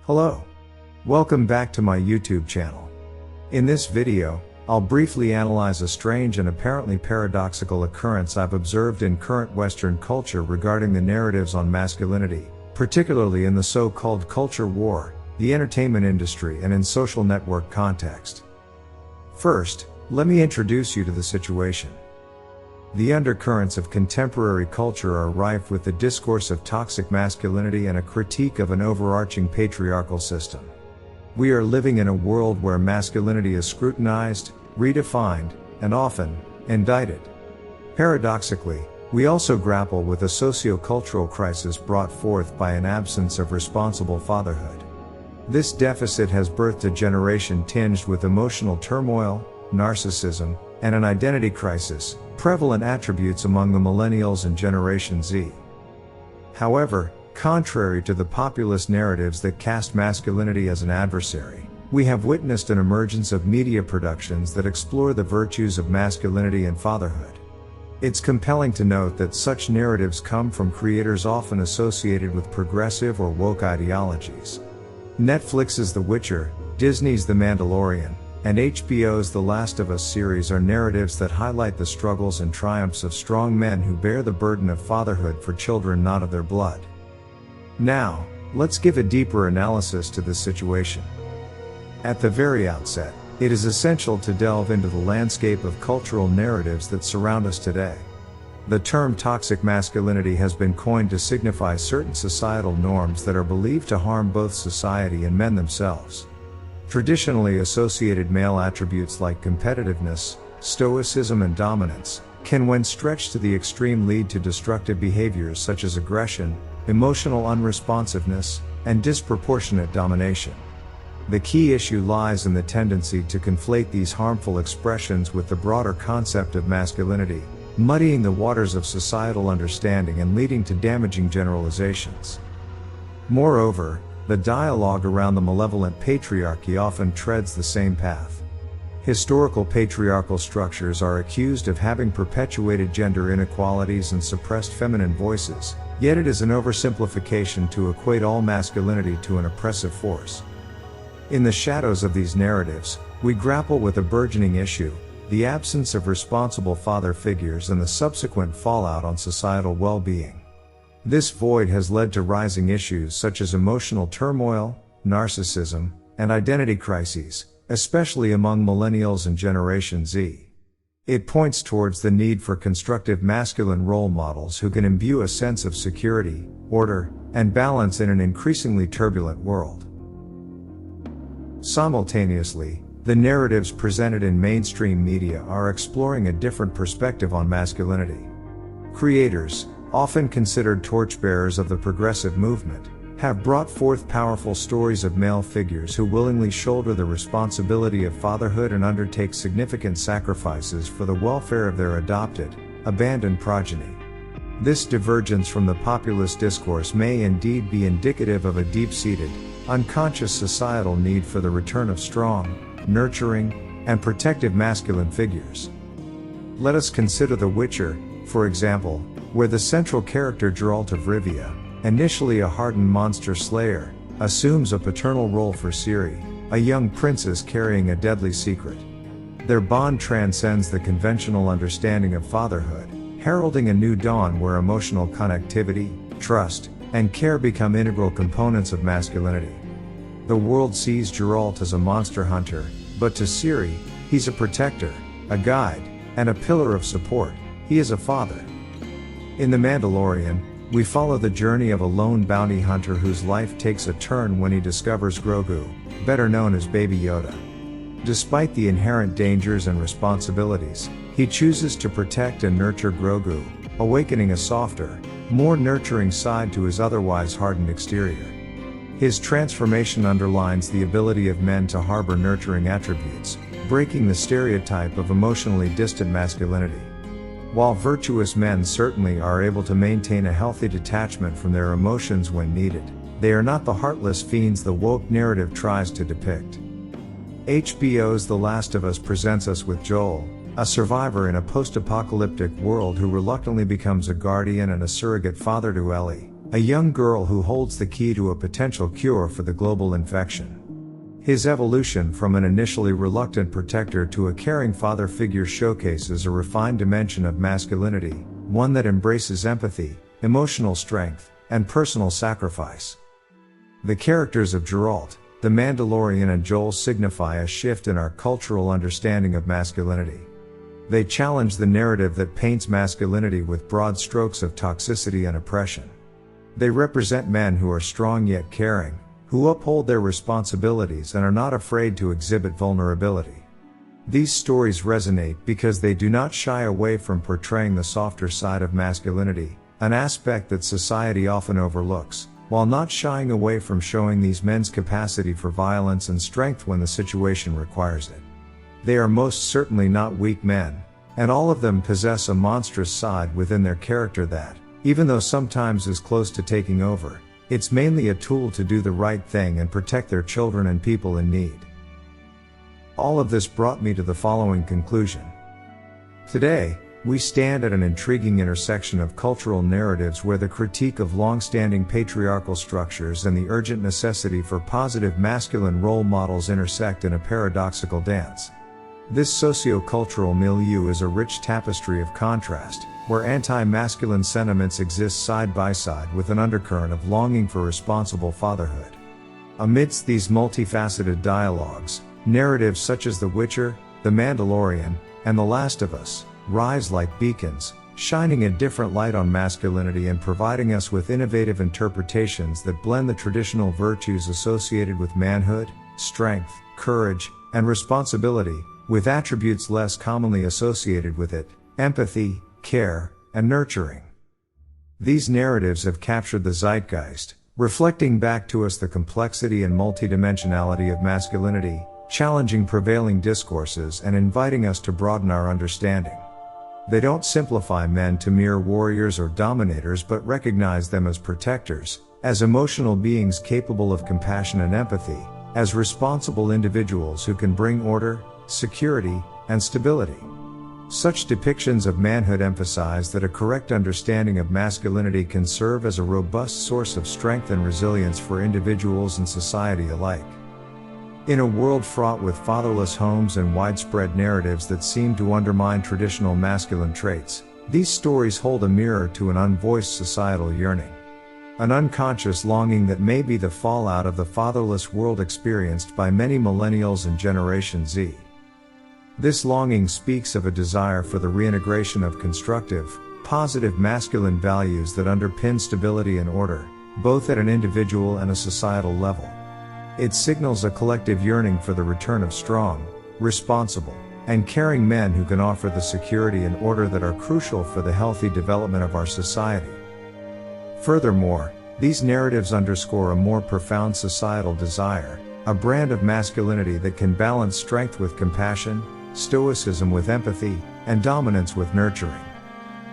Hello. Welcome back to my YouTube channel. In this video, I'll briefly analyze a strange and apparently paradoxical occurrence I've observed in current Western culture regarding the narratives on masculinity, particularly in the so-called culture war, the entertainment industry, and in social network context. First, let me introduce you to the situation. The undercurrents of contemporary culture are rife with the discourse of toxic masculinity and a critique of an overarching patriarchal system. We are living in a world where masculinity is scrutinized, redefined, and often indicted. Paradoxically, we also grapple with a socio-cultural crisis brought forth by an absence of responsible fatherhood. This deficit has birthed a generation tinged with emotional turmoil, narcissism, and an identity crisis, prevalent attributes among the millennials and Generation Z. However, contrary to the populist narratives that cast masculinity as an adversary, we have witnessed an emergence of media productions that explore the virtues of masculinity and fatherhood. It's compelling to note that such narratives come from creators often associated with progressive or woke ideologies. Netflix's The Witcher, Disney's The Mandalorian, and HBO's The Last of Us series are narratives that highlight the struggles and triumphs of strong men who bear the burden of fatherhood for children not of their blood. Now, let's give a deeper analysis to this situation. At the very outset, it is essential to delve into the landscape of cultural narratives that surround us today. The term toxic masculinity has been coined to signify certain societal norms that are believed to harm both society and men themselves. Traditionally associated male attributes like competitiveness, stoicism, and dominance can, when stretched to the extreme, lead to destructive behaviors such as aggression, emotional unresponsiveness, and disproportionate domination. The key issue lies in the tendency to conflate these harmful expressions with the broader concept of masculinity, muddying the waters of societal understanding and leading to damaging generalizations. Moreover, the dialogue around the malevolent patriarchy often treads the same path. Historical patriarchal structures are accused of having perpetuated gender inequalities and suppressed feminine voices, yet it is an oversimplification to equate all masculinity to an oppressive force. In the shadows of these narratives, we grapple with a burgeoning issue: the absence of responsible father figures and the subsequent fallout on societal well-being. This void has led to rising issues such as emotional turmoil, narcissism, and identity crises, especially among millennials and Generation Z. It points towards the need for constructive masculine role models who can imbue a sense of security, order, and balance in an increasingly turbulent world. Simultaneously, the narratives presented in mainstream media are exploring a different perspective on masculinity. Creators, often considered torchbearers of the progressive movement, have brought forth powerful stories of male figures who willingly shoulder the responsibility of fatherhood and undertake significant sacrifices for the welfare of their adopted, abandoned progeny. This divergence from the populist discourse may indeed be indicative of a deep-seated, unconscious societal need for the return of strong, nurturing, and protective masculine figures. Let us consider The Witcher, for example, where the central character Geralt of Rivia, initially a hardened monster slayer, assumes a paternal role for Ciri, a young princess carrying a deadly secret. Their bond transcends the conventional understanding of fatherhood, heralding a new dawn where emotional connectivity, trust, and care become integral components of masculinity. The world sees Geralt as a monster hunter, but to Ciri, he's a protector, a guide, and a pillar of support. He is a father. In The Mandalorian, we follow the journey of a lone bounty hunter whose life takes a turn when he discovers Grogu, better known as Baby Yoda. Despite the inherent dangers and responsibilities, he chooses to protect and nurture Grogu, awakening a softer, more nurturing side to his otherwise hardened exterior. His transformation underlines the ability of men to harbor nurturing attributes, breaking the stereotype of emotionally distant masculinity. While virtuous men certainly are able to maintain a healthy detachment from their emotions when needed, they are not the heartless fiends the woke narrative tries to depict. HBO's The Last of Us presents us with Joel, a survivor in a post-apocalyptic world who reluctantly becomes a guardian and a surrogate father to Ellie, a young girl who holds the key to a potential cure for the global infection. His evolution from an initially reluctant protector to a caring father figure showcases a refined dimension of masculinity, one that embraces empathy, emotional strength, and personal sacrifice. The characters of Geralt, the Mandalorian, and Joel signify a shift in our cultural understanding of masculinity. They challenge the narrative that paints masculinity with broad strokes of toxicity and oppression. They represent men who are strong yet caring, who uphold their responsibilities and are not afraid to exhibit vulnerability. These stories resonate because they do not shy away from portraying the softer side of masculinity, an aspect that society often overlooks, while not shying away from showing these men's capacity for violence and strength when the situation requires it. They are most certainly not weak men, and all of them possess a monstrous side within their character that, even though sometimes is close to taking over, it's mainly a tool to do the right thing and protect their children and people in need. All of this brought me to the following conclusion. Today, we stand at an intriguing intersection of cultural narratives where the critique of long-standing patriarchal structures and the urgent necessity for positive masculine role models intersect in a paradoxical dance. This socio-cultural milieu is a rich tapestry of contrast, where anti-masculine sentiments exist side by side with an undercurrent of longing for responsible fatherhood. Amidst these multifaceted dialogues, narratives such as The Witcher, The Mandalorian, and The Last of Us rise like beacons, shining a different light on masculinity and providing us with innovative interpretations that blend the traditional virtues associated with manhood, strength, courage, and responsibility, with attributes less commonly associated with it, empathy, care, and nurturing. These narratives have captured the zeitgeist, reflecting back to us the complexity and multidimensionality of masculinity, challenging prevailing discourses and inviting us to broaden our understanding. They don't simplify men to mere warriors or dominators but recognize them as protectors, as emotional beings capable of compassion and empathy, as responsible individuals who can bring order, security, and stability. Such depictions of manhood emphasize that a correct understanding of masculinity can serve as a robust source of strength and resilience for individuals and society alike. In a world fraught with fatherless homes and widespread narratives that seem to undermine traditional masculine traits, these stories hold a mirror to an unvoiced societal yearning. An unconscious longing that may be the fallout of the fatherless world experienced by many millennials and Generation Z. This longing speaks of a desire for the reintegration of constructive, positive masculine values that underpin stability and order, both at an individual and a societal level. It signals a collective yearning for the return of strong, responsible, and caring men who can offer the security and order that are crucial for the healthy development of our society. Furthermore, these narratives underscore a more profound societal desire, a brand of masculinity that can balance strength with compassion, stoicism with empathy, and dominance with nurturing.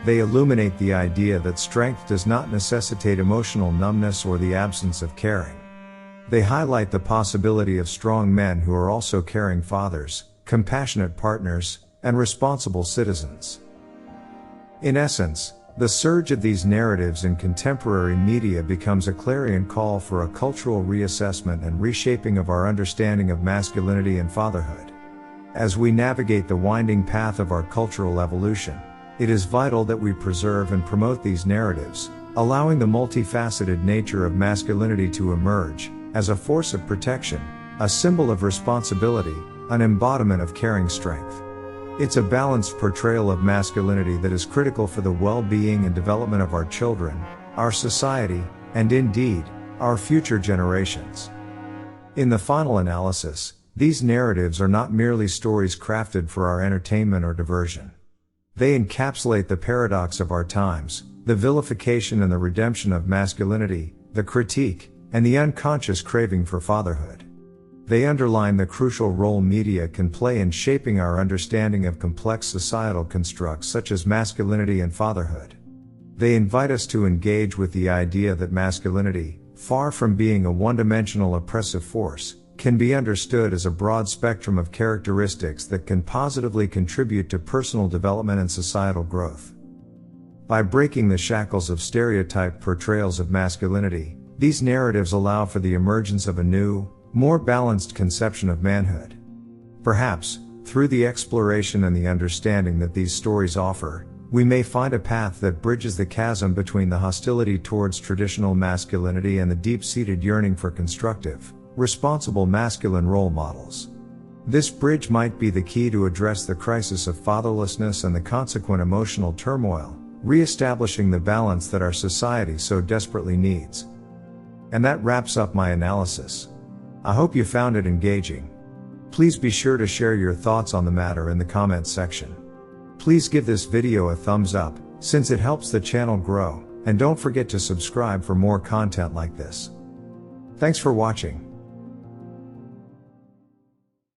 They illuminate the idea that strength does not necessitate emotional numbness or the absence of caring. They highlight the possibility of strong men who are also caring fathers, compassionate partners, and responsible citizens. In essence, the surge of these narratives in contemporary media becomes a clarion call for a cultural reassessment and reshaping of our understanding of masculinity and fatherhood. As we navigate the winding path of our cultural evolution, it is vital that we preserve and promote these narratives, allowing the multifaceted nature of masculinity to emerge as a force of protection, a symbol of responsibility, an embodiment of caring strength. It's a balanced portrayal of masculinity that is critical for the well-being and development of our children, our society, and indeed, our future generations. In the final analysis, these narratives are not merely stories crafted for our entertainment or diversion. They encapsulate the paradox of our times, the vilification and the redemption of masculinity, the critique, and the unconscious craving for fatherhood. They underline the crucial role media can play in shaping our understanding of complex societal constructs such as masculinity and fatherhood. They invite us to engage with the idea that masculinity, far from being a one-dimensional oppressive force, can be understood as a broad spectrum of characteristics that can positively contribute to personal development and societal growth. By breaking the shackles of stereotyped portrayals of masculinity, these narratives allow for the emergence of a new, more balanced conception of manhood. Perhaps, through the exploration and the understanding that these stories offer, we may find a path that bridges the chasm between the hostility towards traditional masculinity and the deep-seated yearning for constructive, responsible masculine role models. This bridge might be the key to address the crisis of fatherlessness and the consequent emotional turmoil, re-establishing the balance that our society so desperately needs. And that wraps up my analysis. I hope you found it engaging. Please be sure to share your thoughts on the matter in the comments section. Please give this video a thumbs up, since it helps the channel grow, and don't forget to subscribe for more content like this. Thanks for watching.